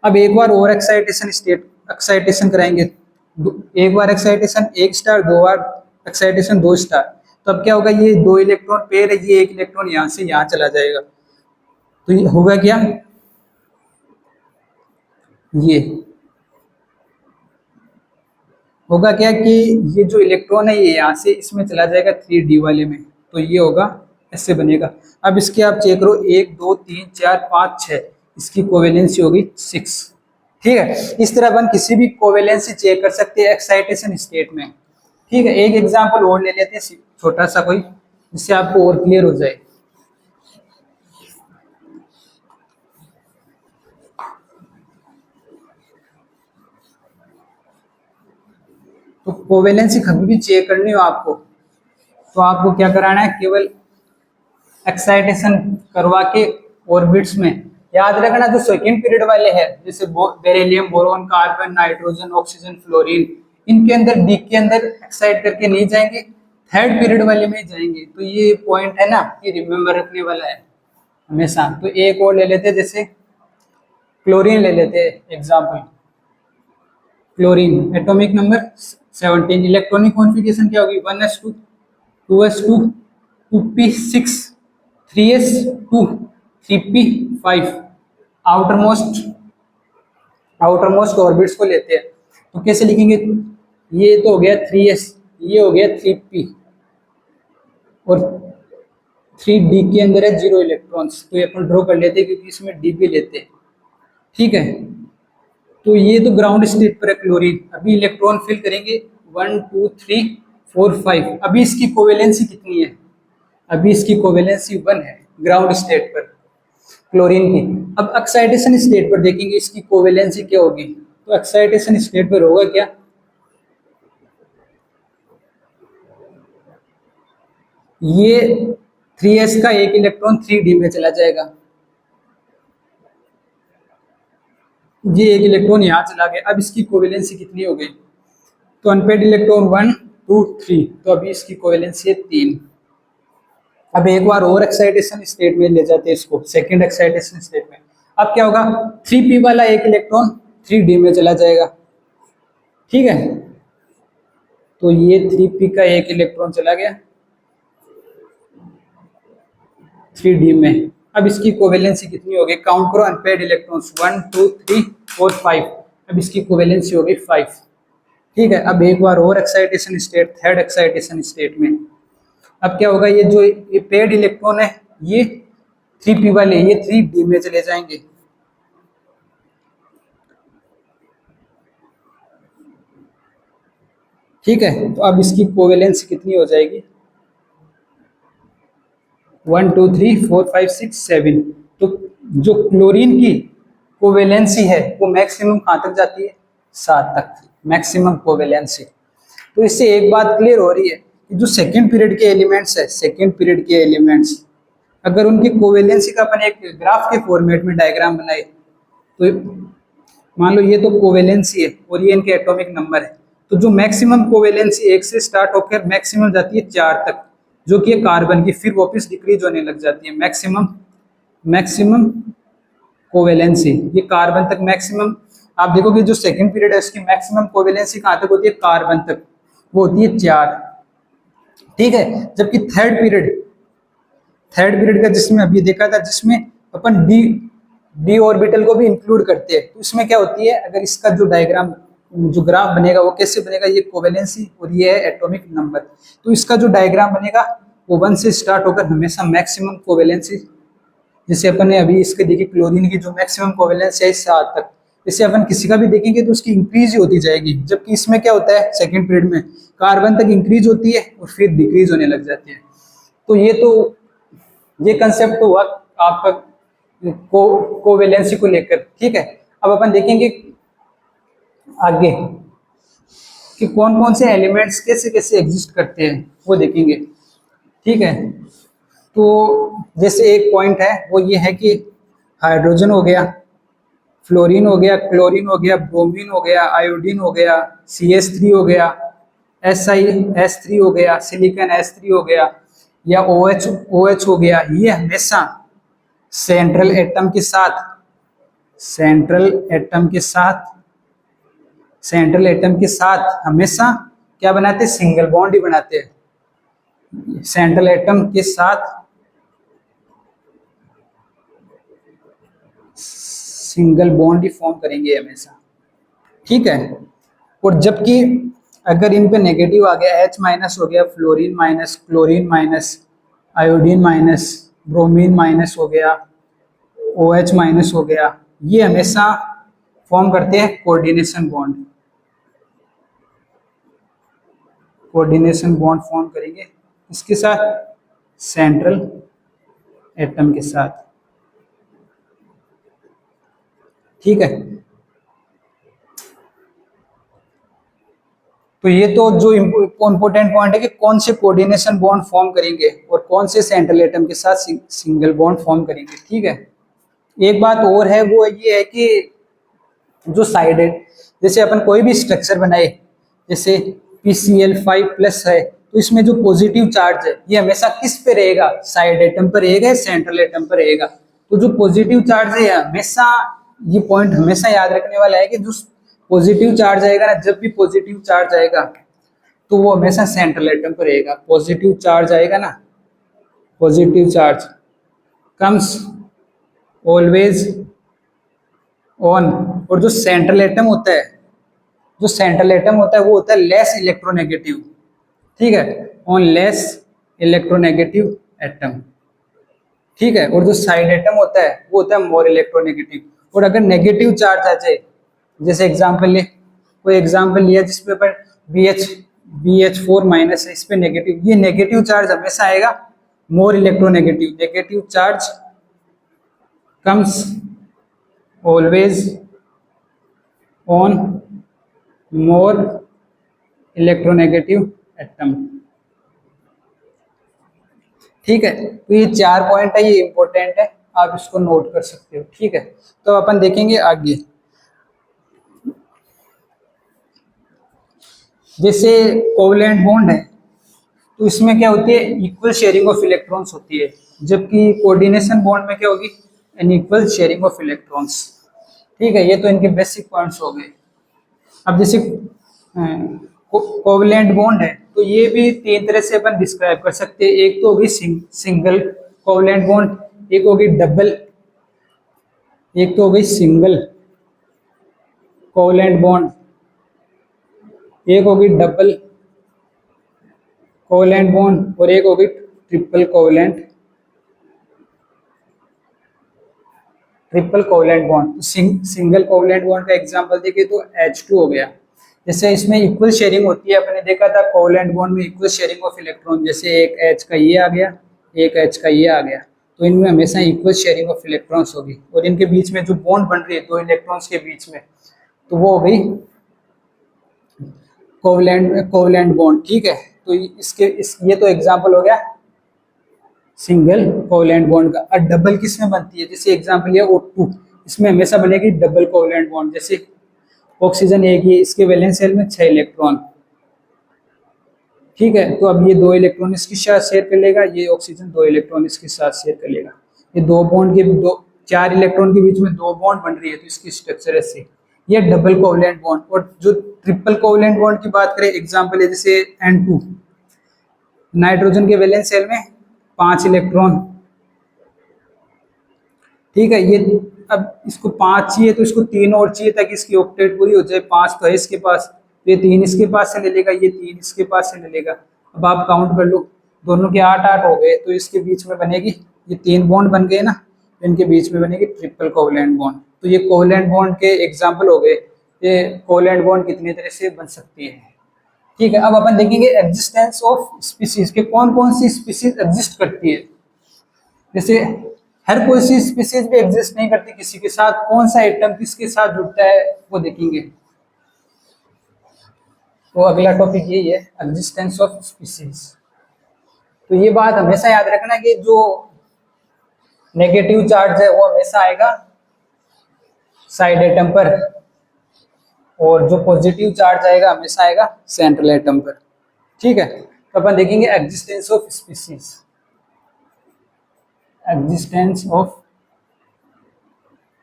अब एक बार और एक्साइटेशन कराएंगे, एक बार एक्साइटेशन 1 स्टार, 2 बार एक्साइटेशन 2 स्टार, तो अब क्या होगा, ये 2 इलेक्ट्रॉन पेयर है, ये एक इलेक्ट्रॉन यहाँ से यहाँ चला जाएगा, तो ये होगा क्या, ये होगा क्या कि ये जो इलेक्ट्रॉन है ये यहाँ से इसमें चला जाएगा 3d वाले में, तो ये होगा ऐसे बनेगा। अब इसके आप चेक करो, 1 2 3 4 5 6, इसकी कोवेलेंसी होगी 6, ठीक है। इस तरह अपन किसी भी कोवेलेंसी चेक कर सकते हैं एक्साइटेशन स्टेट में, ठीक है। एक एग्जांपल और ले लेते हैं छोटा सा कोई, जिससे आपको और क्लियर हो जाए। तो कोवेलेंसी कभी भी चेक करनी हो आपको, तो आपको क्या कराना है, केवल एक्साइटेशन करवा के ऑर्बिट्स में, याद रखना जो सेकंड पीरियड वाले हैं, जैसे beryllium boron carbon nitrogen oxygen fluorine, इनके अंदर डी के अंदर एक्साइट करके नहीं जाएंगे, थर्ड पीरियड वाले में जाएंगे। तो ये पॉइंट है ना, ये रिमेम्बर रखने वाला है हमेशा। तो एक और ले लेते हैं, जैसे क्लोरीन ले लेते हैं example, chlorine atomic number 17, electronic configuration क्या होगी, 1s2 2s2 2p6 3s2 3p5। Outermost orbits को लेते हैं, तो कैसे लिखेंगे, ये तो हो गया 3s, ये हो गया 3p और 3d के अंदर है 0 इलेक्ट्रॉन्स, तो ये अपन ड्रॉ कर लेते हैं क्योंकि इसमें d भी लेते हैं, ठीक है। तो ये तो ग्राउंड स्टेट पर है क्लोरीन, अभी इलेक्ट्रॉन फिल करेंगे 1 2 3 4 5, अभी इसकी कोवेलेंसी कितनी है, अभी इसकी कोवेलेंसी 1 है ग्राउंड स्टेट पर क्लोरीन की। अब एक्साइटेशन स्टेट पर देखेंगे इसकी कोवेलेंसी क्या होगी, तो एक्साइटेशन स्टेट पर होगा क्या, ये 3s का एक इलेक्ट्रॉन 3d में चला जाएगा, ये एक इलेक्ट्रॉन यहाँ चला गया, अब इसकी कोवेलेंसी कितनी हो गई, तो अनपेड इलेक्ट्रॉन 1 2 3, तो अभी इसकी कोवेलेंसी है 3। अब एक बार और एक्साइटेशन स्टेट में ले जाते हैं इसको, सेकंड एक्साइटेशन स्टेट में। अब क्या होगा, 3p वाला एक इलेक्ट्रॉन 3d में चला जाएगा, ठीक है। तो ये 3p का एक इलेक्ट्रॉन चला गया 3d में, अब इसकी कोवेलेंसी कितनी होगी, काउंट करो अनपेड इलेक्ट्रॉन्स 1 2 3 4 5, अब इसकी कोवेलेंसी होगी 5, ठीक है। अब एक बार और excitation state, third excitation state में, अब क्या होगा, ये जो ये पेड इलेक्ट्रॉन है ये 3p वाले ये 3d में चले जाएंगे, ठीक है, तो अब इसकी कोवेलेंसी कितनी हो जाएगी, 1 2 3 4 5 6 7। तो जो क्लोरीन की कोवेलेंसी है वो मैक्सिमम कहाँ तक जाती है, 7 तक, मैक्सिमम कोवेलेंसी। तो इससे एक बात क्लियर हो रही है कि जो सेकेंड पीरियड के एलिमेंट्स है, सेकेंड पीरियड के एलिमेंट्स, अगर उनकी कोवेलेंसी का अपन एक ग्राफ के फॉर्मेट में डायग्राम बनाए, तो मान लो ये तो कोवेलेंसी है और ये इनके एटॉमिक नंबर है, तो जो मैक्सिमम कोवेलेंसी 1 से स्टार्ट होकर मैक्सिमम जाती है 4 तक, जो कि है कार्बन की, फिर वापस डिक्रीज होने लग जाती है। मैक्सिमम मैक्सिमम कोवेलेंसी ये कार्बन तक मैक्सिमम, आप देखोगे जो सेकंड पीरियड है उसकी मैक्सिमम कोवेलेंसी कहाँ तक होती है, कार्बन तक, वो होती है 4। ठीक है, जबकि थर्ड पीरियड का जिसमें अभी देखा था, जिसमें अपन डी डी ऑर्बिटल को भी इंक्लूड करते हैं, तो इसमें क्या होती है, अगर इसका जो डायग्राम, जो ग्राफ बनेगा वो कैसे बनेगा, ये कोवेलेंसी और ये है एटॉमिक नंबर, तो इसका जो डायग्राम बनेगा वो 1 से स्टार्ट होकर हमेशा मैक्सिमम कोवेलेंसी, जैसे अपन ने अभी इसके देखी क्लोरीन की जो मैक्सिमम कोवेलेंसी है 7 तक, जैसे अपन किसी का भी देखेंगे तो उसकी इंक्रीज ही होती जाएगी, जबकि इसमें क्या होता है सेकंड पीरियड में कार्बन तक इंक्रीज होती है और फिर डिक्रीज होने लग जाती है। तो ये कंसेप्ट हुआ आपका कोवेलेंसी को लेकर। ठीक है, अब अपन देखेंगे आगे कि कौन कौन से एलिमेंट्स कैसे कैसे एग्जिस्ट करते हैं, वो देखेंगे। ठीक है, तो जैसे एक पॉइंट है वो ये है कि हाइड्रोजन हो गया, फ्लोरीन हो गया, क्लोरीन हो गया, ब्रोमीन हो गया, आयोडीन हो गया, CH3 हो गया, SiS3 हो गया, सिलिकॉन S3 हो गया, या OH हो गया, ये हमेशा सेंट्रल एटम के साथ सेंट्रल एटम के साथ सेंट्रल एटम के साथ हमेशा क्या बनाते हैं, सिंगल बॉन्ड ही बनाते हैं। सेंट्रल एटम के साथ सिंगल बॉन्ड ही फॉर्म करेंगे हमेशा। ठीक है, और जबकि अगर इन पे नेगेटिव आ गया, H माइनस हो गया, fluorine minus, chlorine minus, iodine minus, bromine minus हो गया, OH माइनस हो गया, ये हमेशा फॉर्म करते हैं coordination bond. Coordination bond form करेंगे इसके साथ, सेंट्रल एटम के साथ। ठीक है, तो ये तो जो इंपॉर्टेंट पॉइंट है कि कौन से कोऑर्डिनेशन बॉन्ड फॉर्म करेंगे और कौन से सेंट्रल एटम के साथ सिंगल बॉन्ड फॉर्म करेंगे। ठीक है, एक बात और है, वो ये है कि जो साइडेड, जैसे अपन कोई भी स्ट्रक्चर बनाए, जैसे PCl5 प्लस है, तो इसमें जो पॉजिटिव चार्ज है ये हमेशा किस पे रहेगा, साइड एटम पर रहेगा या सेंट्रल एटम पर रहेगा। तो जो पॉजिटिव चार्ज है हमेशा, ये पॉइंट हमेशा याद रखने वाला है कि जो पॉजिटिव चार्ज आएगा ना, जब भी पॉजिटिव चार्ज आएगा तो वो हमेशा सेंट्रल एटम पर रहेगा। पॉजिटिव चार्ज आएगा ना, positive charge comes always on, और जो सेंट्रल एटम होता है, जो सेंट्रल एटम होता है वो होता है लेस इलेक्ट्रोनेगेटिव। ठीक है, ऑन लेस इलेक्ट्रोनेगेटिव एटम। ठीक है, और जो साइड एटम होता है वो होता है मोर इलेक्ट्रोनेगेटिव। और अगर नेगेटिव चार्ज आ जाए, जैसे कोई एग्जांपल लिया जिसपे पर BH4 माइनस है, इस पे नेगेटिव, ये नेगेटिव चार्ज हमेशा आएगा more electronegative. Negative charge comes always on more electronegative atom. ठीक है, तो ये 4 पॉइंट है, ये इंपॉर्टेंट है, आप इसको नोट कर सकते हो। ठीक है, तो अपन देखेंगे आगे, जैसे कोवलेंट बॉन्ड है तो इसमें क्या होती है, इक्वल शेयरिंग ऑफ इलेक्ट्रॉन्स होती है, जबकि कोऑर्डिनेशन बॉन्ड में क्या होगी, अनइक्वल शेयरिंग ऑफ इलेक्ट्रॉन्स। ठीक है, ये तो इनके बेसिक पॉइंट्स हो गए। अब जैसे कोवलेंट बॉन्ड है तो ये भी 3 तरह से अपन डिस्क्राइब कर सकते हैं। एक तो होगी सिंगल कोवलेंट बॉन्ड, एक होगी डबल, एक तो होगी सिंगल कोवलेंट बॉन्ड, एक होगी डबल कोवलेंट बॉन्ड, और एक होगी triple covalent bond. Single covalent bond का एग्जांपल देखिए तो H2 हो गया, जैसे इसमें इक्वल शेयरिंग होती है, अपने देखा था कोवैलेंट बॉन्ड में इक्वल शेयरिंग ऑफ इलेक्ट्रॉन, जैसे एक एच का ये आ गया, एक एच का ये आ गया, तो इनमें हमेशा इक्वल शेयरिंग ऑफ इलेक्ट्रॉन्स होगी, और इनके बीच में जो बॉन्ड बन रही है दो इलेक्ट्रॉन्स के बीच में, तो वो हो गई कोवैलेंट बॉन्ड। ठीक है, तो ये तो एग्जांपल हो गया सिंगल कोवैलेंट बॉन्ड का। और डबल किस में बनती है, जैसे एग्जांपल ये O2, इसमें हमेशा बनेगी डबल कोवैलेंट बॉन्ड। जैसे ऑक्सीजन एक ही, इसके वैलेंस शेल में 6 इलेक्ट्रॉन। ठीक है, तो अब ये 2 इलेक्ट्रॉन इसके साथ शेयर कर लेगा, ये ऑक्सीजन 2 इलेक्ट्रॉन इसके साथ शेयर कर लेगा। ये 2 बॉन्ड के 4 इलेक्ट्रॉन के बीच में 2 बॉन्ड बन रही है, तो इसकी स्ट्रक्चर ऐसे, ये डबल कोवैलेंट बॉन्ड। और जो ट्रिपल कोवैलेंट बॉन्ड की बात करें, एग्जांपल है जैसे N2, नाइट्रोजन के वैलेंस शेल में 5 इलेक्ट्रॉन। ठीक है, ये अब इसको 5 चाहिए तो इसको 3 और चाहिए ताकि इसकी ऑक्टेट पूरी हो जाए। 5 तो है इसके पास, तो ये 3 इसके पास से ले लेगा, ये 3 इसके पास से ले लेगा। अब आप काउंट कर लो, दोनों के 8-8 हो गए, तो इसके बीच में बनेगी, ये 3 बॉन्ड बन गए ना, तो इनके बीच में बनेगी ट्रिपल कोवैलेंट बॉन्ड। तो ये कोवैलेंट बॉन्ड के एग्जाम्पल हो गए। ये कोवैलेंट बॉन्ड कितनी तरह से बन सकती है। ठीक है, अब अपन देखेंगे एग्जिस्टेंस ऑफ स्पीसीज के, कौन कौन सी स्पीसीज एग्जिस्ट करती है। जैसे हर कोई सी स्पीसीज भी एग्जिस्ट नहीं करती किसी के साथ, कौन सा एटम किसके साथ जुड़ता है वो देखेंगे। तो अगला टॉपिक यही है, एग्जिस्टेंस ऑफ स्पीसीज। तो ये बात हमेशा याद रखना कि जो नेगेटिव चार्ज है वो हमेशा आएगा साइड एटम पर, और जो पॉजिटिव चार्ज आएगा हमेशा आएगा सेंट्रल एटम पर। ठीक है, तो अपन देखेंगे existence of species, existence of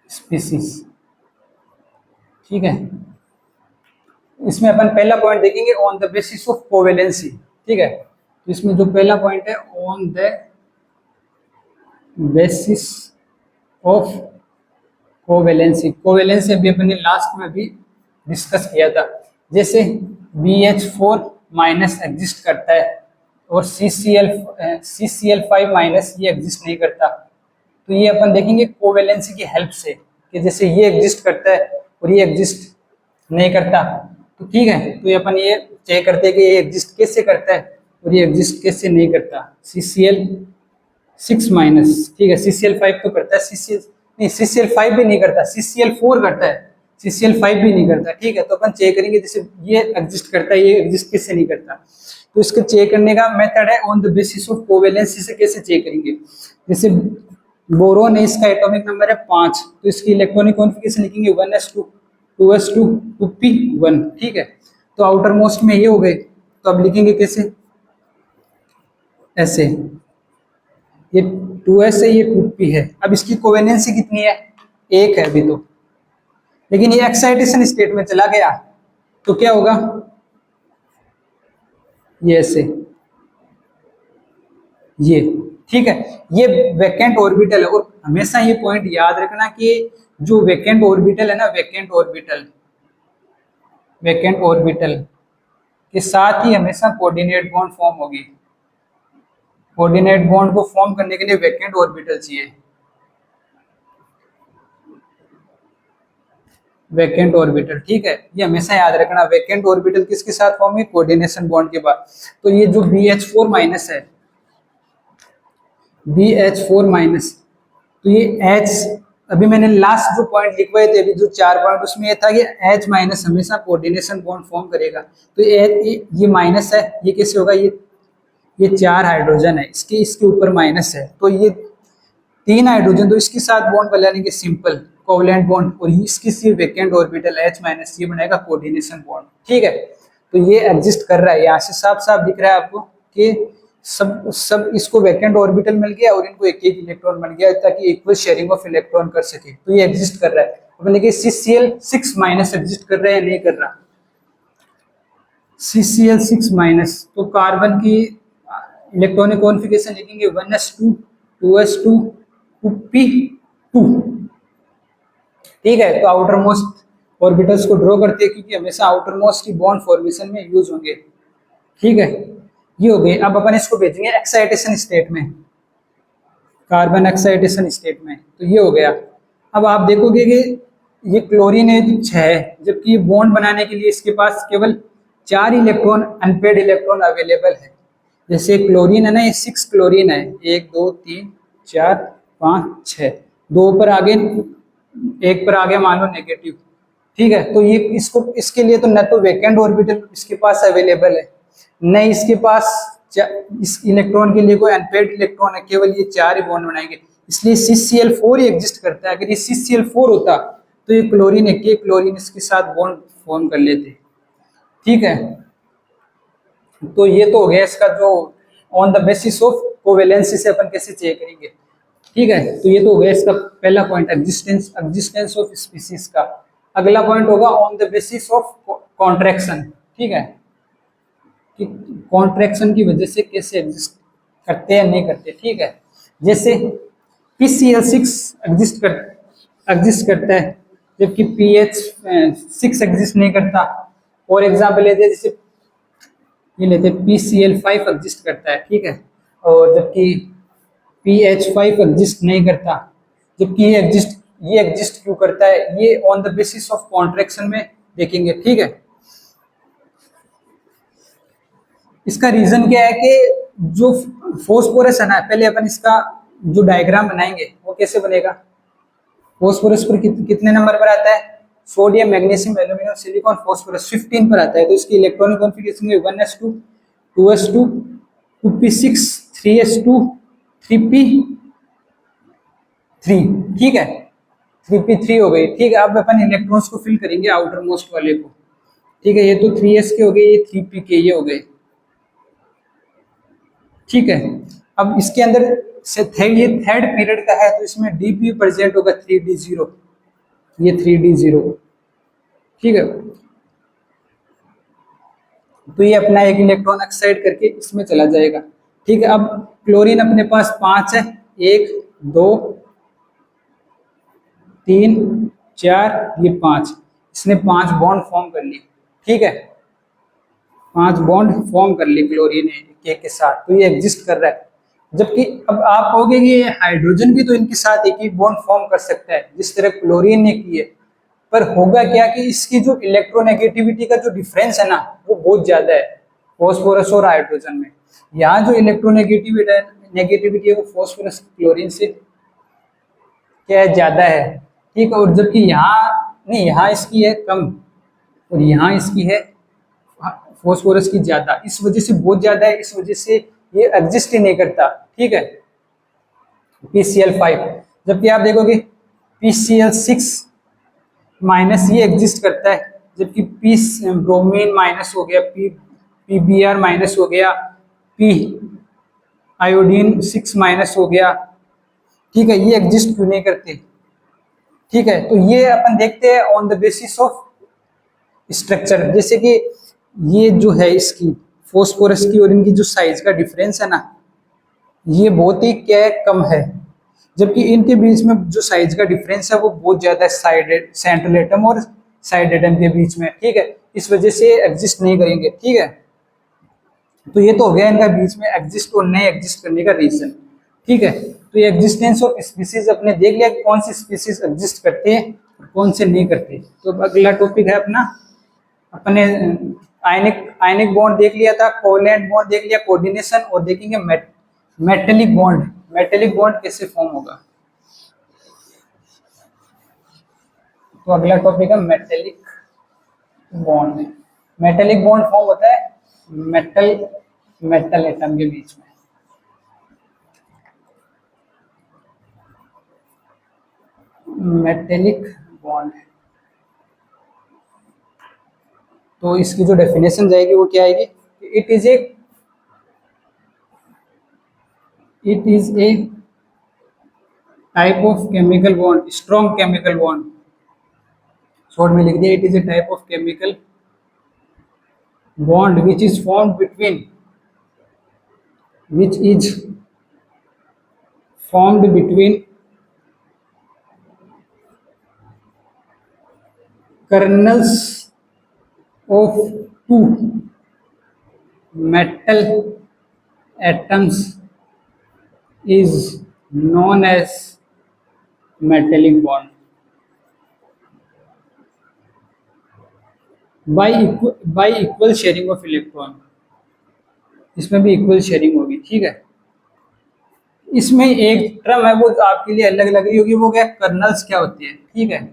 species. ठीक है, इसमें अपन पहला पॉइंट देखेंगे on the basis of covalency. ठीक है, तो इसमें जो पहला पॉइंट है on the basis of covalency. Covalency अभी अपने लास्ट में भी डिस्कस किया था। जैसे BH4 माइनस एग्जिस्ट करता है और CCl5 माइनस ये एग्जिस्ट नहीं करता, तो ये अपन देखेंगे कोवेलेंसी की हेल्प से कि जैसे ये एग्जिस्ट करता है और ये एग्जिस्ट नहीं करता। तो ठीक है, तो ये अपन ये चेक करते हैं कि ये एग्जिस्ट कैसे करता है और ये एग्जिस्ट कैसे नहीं करता। CCl6 माइनस, ठीक है, CCl5 तो करता है, CCl5 भी नहीं करता, CCl4 करता है, CCl5 भी नहीं करता। ठीक है, तो अपन चेक करेंगे जैसे ये एग्जिस्ट करता है, ये एग्जिस्ट कैसे नहीं करता। तो इसको चेक करने का मेथड है on the basis of covalency से कैसे चेक करेंगे। जैसे बोरोन है, इसका एटॉमिक नंबर है 5, तो इसकी इलेक्ट्रॉनिक कॉन्फ़िगरेशन लिखेंगे 1s2 2s2 2p1। ठीक है, तो आउटर मोस्ट में ये हो गए, तो अब लिखेंगे कैसे, ऐसे, ये 2s है, ये 2p है। अब इसकी कोवेलेंसी कितनी है, 1 है अभी तो, लेकिन ये एक्साइटेशन स्टेट में चला गया तो क्या होगा, ये ऐसे, ये। ठीक है, ये वैकेंट ऑर्बिटल है। और हमेशा ये पॉइंट याद रखना कि जो वैकेंट ऑर्बिटल है ना, वैकेंट ऑर्बिटल के साथ ही हमेशा कोऑर्डिनेट बॉन्ड फॉर्म होगी। कोऑर्डिनेट बॉन्ड को फॉर्म करने के लिए वैकेंट ऑर्बिटल चाहिए, वैकेंट ऑर्बिटल। ठीक है, ये हमेशा याद रखना, वैकेंट ऑर्बिटल किसके साथ फॉर्म है, कोऑर्डिनेशन बॉन्ड के बाद। तो ये जो BH4 माइनस है, BH4 माइनस, तो ये H, अभी मैंने लास्ट जो पॉइंट लिखवाए थे अभी जो 4 पॉइंट, उसमें ये था कि H माइनस हमेशा कोऑर्डिनेशन बॉन्ड फॉर्म करेगा। तो ये माइनस है, ये कैसे होगा, ये 4 हाइड्रोजन है, इसके ऊपर माइनस है, तो ये 3 हाइड्रोजन, तो इसके साथ बॉन्ड बनाएंगे सिंपल कोवैलेंट बॉन्ड, और इसकी सिर्फ वैकेंट ऑर्बिटल H माइनस, ये बनेगा कोऑर्डिनेशन बॉन्ड। ठीक है, तो ये एग्जिस्ट कर रहा है, यहाँ से साफ साफ दिख रहा है आपको कि सब इसको वैकेंट ऑर्बिटल मिल गया और इनको एक इलेक्ट्रॉन मिल गया ताकि इक्वल शेयरिंग ऑफ इलेक्ट्रॉन कर सके, तो ये एग्जिस्ट कर रहा है। अपन देखिए CCl6 माइनस एग्जिस्ट कर रहा है या नहीं कर रहा, CCl6 माइनस, तो कार्बन की इलेक्ट्रॉनिक कॉन्फ़िगरेशन लिखेंगे 1s2 2s2 2p2। ठीक है, तो आउटर मोस्ट ऑर्बिटल्स को ड्रॉ करते हैं क्योंकि हमेशा आउटर मोस्ट की बॉन्ड फॉर्मेशन में यूज होंगे। ठीक है, ये हो गई। अब अपन इसको भेजेंगे एक्साइटेशन स्टेट में, कार्बन एक्साइटेशन स्टेट में, तो ये हो गया। अब आप देखोगे कि ये क्लोरीन है तो 6 है, जबकि बॉन्ड बनाने के लिए इसके पास केवल 4 इलेक्ट्रॉन अनपेड इलेक्ट्रॉन अवेलेबल है। जैसे क्लोरीन है ना, ये 6 क्लोरीन है, 1 2 3 4 5 6, दो पर आगे, एक पर आगे मान लो नेगेटिव। ठीक है, तो ये इसको इसके लिए तो न तो वैकेंट ऑर्बिटल इसके पास अवेलेबल है, न इसके पास इस इलेक्ट्रॉन के लिए कोई अनपेड इलेक्ट्रॉन है, केवल ये 4 ही बॉन्ड बनाएंगे, इसलिए CCl4 ही एग्जिस्ट करता है। अगर ये CCl4 होता तो ये क्लोरीन है, के क्लोरीन इसके साथ बॉन्ड फॉर्म कर लेते। ठीक है, तो ये तो हो गया इसका जो on the basis of covalency से अपन कैसे चेक करेंगे। ठीक है, तो ये तो हो गया इसका पहला पॉइंट, एग्जिस्टेंस ऑफ स्पीसीज का। अगला पॉइंट होगा on the basis of contraction. ठीक है, कि कॉन्ट्रैक्शन की वजह से कैसे एग्जिस्ट करते हैं नहीं करते। ठीक है, जैसे PCl6 एग्जिस्ट करता है, जबकि PH6 एग्जिस्ट नहीं करता। और एग्जाम्पल लेते हैं, जैसे ये लेते PCl5 एग्जिस्ट करता है। ठीक है, और जबकि PH5 एग्जिस्ट नहीं करता, जबकि ये एग्जिस्ट क्यों करता है, ये on the basis of contraction में देखेंगे। ठीक है, इसका रीजन क्या है कि जो फोस्फोरस है ना, पहले अपन इसका जो डायग्राम बनाएंगे वो कैसे बनेगा। फोस्फोरस पर कितने नंबर पर आता है, sodium magnesium aluminium silicon phosphorus 15 पर आता है। तो इसकी इलेक्ट्रॉनिक कॉन्फ़िगरेशन है 1s2 2s2 2p6 3s2 3p3। ठीक है, 3p3 हो गई। ठीक है, अब अपन इलेक्ट्रॉन्स को फिल करेंगे आउटर मोस्ट वाले को। ठीक है, ये तो 3s के हो गए, ये 3p के ये हो गए। ठीक है, अब इसके अंदर से ये थर्ड पीरियड का है, तो इसमें dp प्रेजेंट होगा 3d0, ये 3d0। ठीक है, तो ये अपना एक इलेक्ट्रॉन एक्साइड करके इसमें चला जाएगा। ठीक है, अब क्लोरीन अपने पास 5 है, 1 2 3 4 ये 5, इसने 5 बॉन्ड फॉर्म कर लिए। ठीक है, 5 बॉन्ड फॉर्म कर लिए क्लोरीन के साथ, तो ये एग्जिस्ट कर रहा है। जबकि अब आप कहोगे कि हाइड्रोजन भी तो इनके साथ एक ही बॉन्ड फॉर्म कर सकता है जिस तरह क्लोरीन ने की है, पर होगा क्या कि इसकी जो इलेक्ट्रोनेगेटिविटी का जो डिफरेंस है ना, वो बहुत ज्यादा है फॉस्फोरस और हाइड्रोजन में। यहाँ जो नेगेटिविटी है वो फॉस्फोरस क्लोरीन से क्या है, ज्यादा है। ठीक है, और जबकि यहाँ नहीं, यहाँ इसकी है कम और यहाँ इसकी है फॉस्फोरस की ज्यादा, इस वजह से बहुत ज्यादा है, इस वजह से ये एग्जिस्ट ही नहीं करता। ठीक है, PCl5, जबकि आप देखोगे PCl6 माइनस ये एग्जिस्ट करता है, जबकि P ब्रोमीन माइनस हो गया, PBr माइनस हो गया, P आयोडीन 6 माइनस हो गया। ठीक है, ये एग्जिस्ट क्यों नहीं करते। ठीक है, तो ये अपन देखते हैं on the basis of structure. जैसे कि ये जो है इसकी फॉस्फोरस की और इनकी जो साइज का डिफरेंस है ना, ये बहुत ही क्या है, कम है, जबकि इनके बीच में जो साइज का डिफरेंस है वो बहुत ज्यादा है सेंट्रल एटम और साइड एटम के बीच में। ठीक है, इस वजह से एग्जिस्ट नहीं करेंगे। ठीक है, तो ये तो हो गया इनका बीच में एग्जिस्ट और नहीं एग्जिस्ट करने का रीजन। ठीक है, तो ये एग्जिस्टेंस ऑफ स्पीसीज अपने देख लिया कौन सी स्पीसीज एग्जिस्ट करते हैं और कौन से नहीं करते। तो अगला टॉपिक है अपना, अपने आयनिक बॉन्ड देख लिया था, कोवैलेंट बॉन्ड देख लिया, कोऑर्डिनेशन, और देखेंगे मेटेलिक बॉन्ड। मेटेलिक बॉन्ड कैसे फॉर्म होगा, तो अगला टॉपिक है metallic bond. Metallic bond form होता है मेटल एटम के बीच में। मेटेलिक बॉन्ड, तो इसकी जो डेफिनेशन जाएगी वो क्या आएगी, it is a type of chemical bond, strong chemical bond. Short में लिख दिया, it is a type of chemical bond which is formed between kernels of two metal atoms is known as metallic bond। By equal sharing of electron, इसमें भी equal sharing होगी, ठीक है। इसमें एक टर्म है वो आपके लिए अलग लग रही होगी, वो क्या कर्नल्स क्या होती है, ठीक है।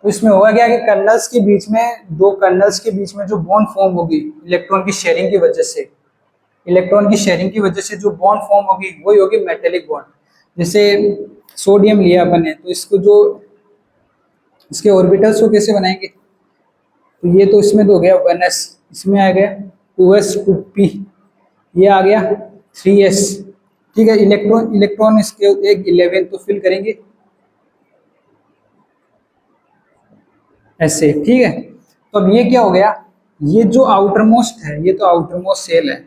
तो इसमें होगा क्या कि कर्नल्स के बीच में, दो कर्नल्स के बीच में जो बॉन्ड फॉर्म होगी इलेक्ट्रॉन की शेयरिंग की वजह से, इलेक्ट्रॉन की शेयरिंग की वजह से जो बॉन्ड फॉर्म होगी वही होगी मेटेलिक बॉन्ड। जैसे सोडियम लिया अपन ने, तो इसको जो इसके ऑर्बिटल्स को कैसे बनाएंगे, तो ये तो इसमें तो हो गया 1s, इसमें आ गया 2s 2p, ये आ गया 3s, ठीक है। इलेक्ट्रॉन इलेक्ट्रॉन इसके एक 11 तो फिल करेंगे ऐसे, ठीक है। तो अब ये क्या हो गया, ये जो आउटर मोस्ट है, ये तो आउटर मोस्ट सेल है,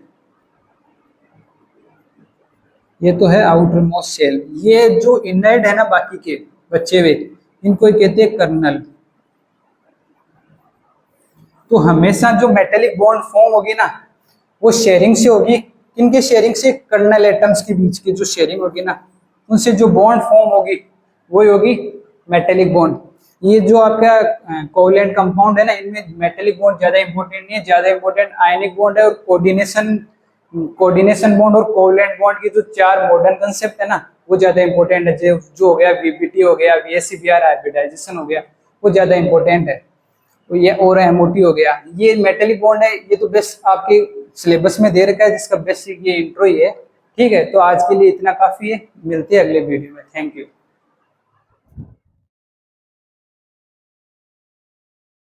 ये तो है आउटर मोस्ट सेल। ये जो इनर्ट है ना बाकी के बचे हुए, इनको कहते हैं कर्नल। तो हमेशा जो मेटेलिक बॉन्ड फॉर्म होगी ना, वो शेयरिंग से होगी, इनके शेयरिंग से, कर्नल एटम्स के बीच की जो शेयरिंग होगी ना, उनसे जो बॉन्ड फॉर्म होगी वही होगी मेटेलिक बॉन्ड। ये जो आपका कोवलेंट कंपाउंड है ना, इनमें मेटेलिक बॉन्ड ज्यादा इंपॉर्टेंट नहीं है, ज्यादा इंपॉर्टेंट आयनिक बॉन्ड है और कोऑर्डिनेशन, कोऑर्डिनेशन बॉन्ड और कोवलेंट बॉन्ड की जो चार मॉडर्न कंसेप्ट है ना, वो ज्यादा इंपॉर्टेंट है। जो हो गया वीपीटी हो गया, वीएससीबीआर हाइब्रिडाइजेशन हो गया, वो ज्यादा इंपॉर्टेंट है। तो ये और एमओटी हो गया, ये मेटेलिक बॉन्ड है, ये तो बेस्ट आपके सिलेबस में दे रखा है, जिसका बेसिक ये इंट्रो ही है, ठीक है। तो आज के लिए इतना काफी है, मिलते हैं अगले वीडियो में, थैंक यू।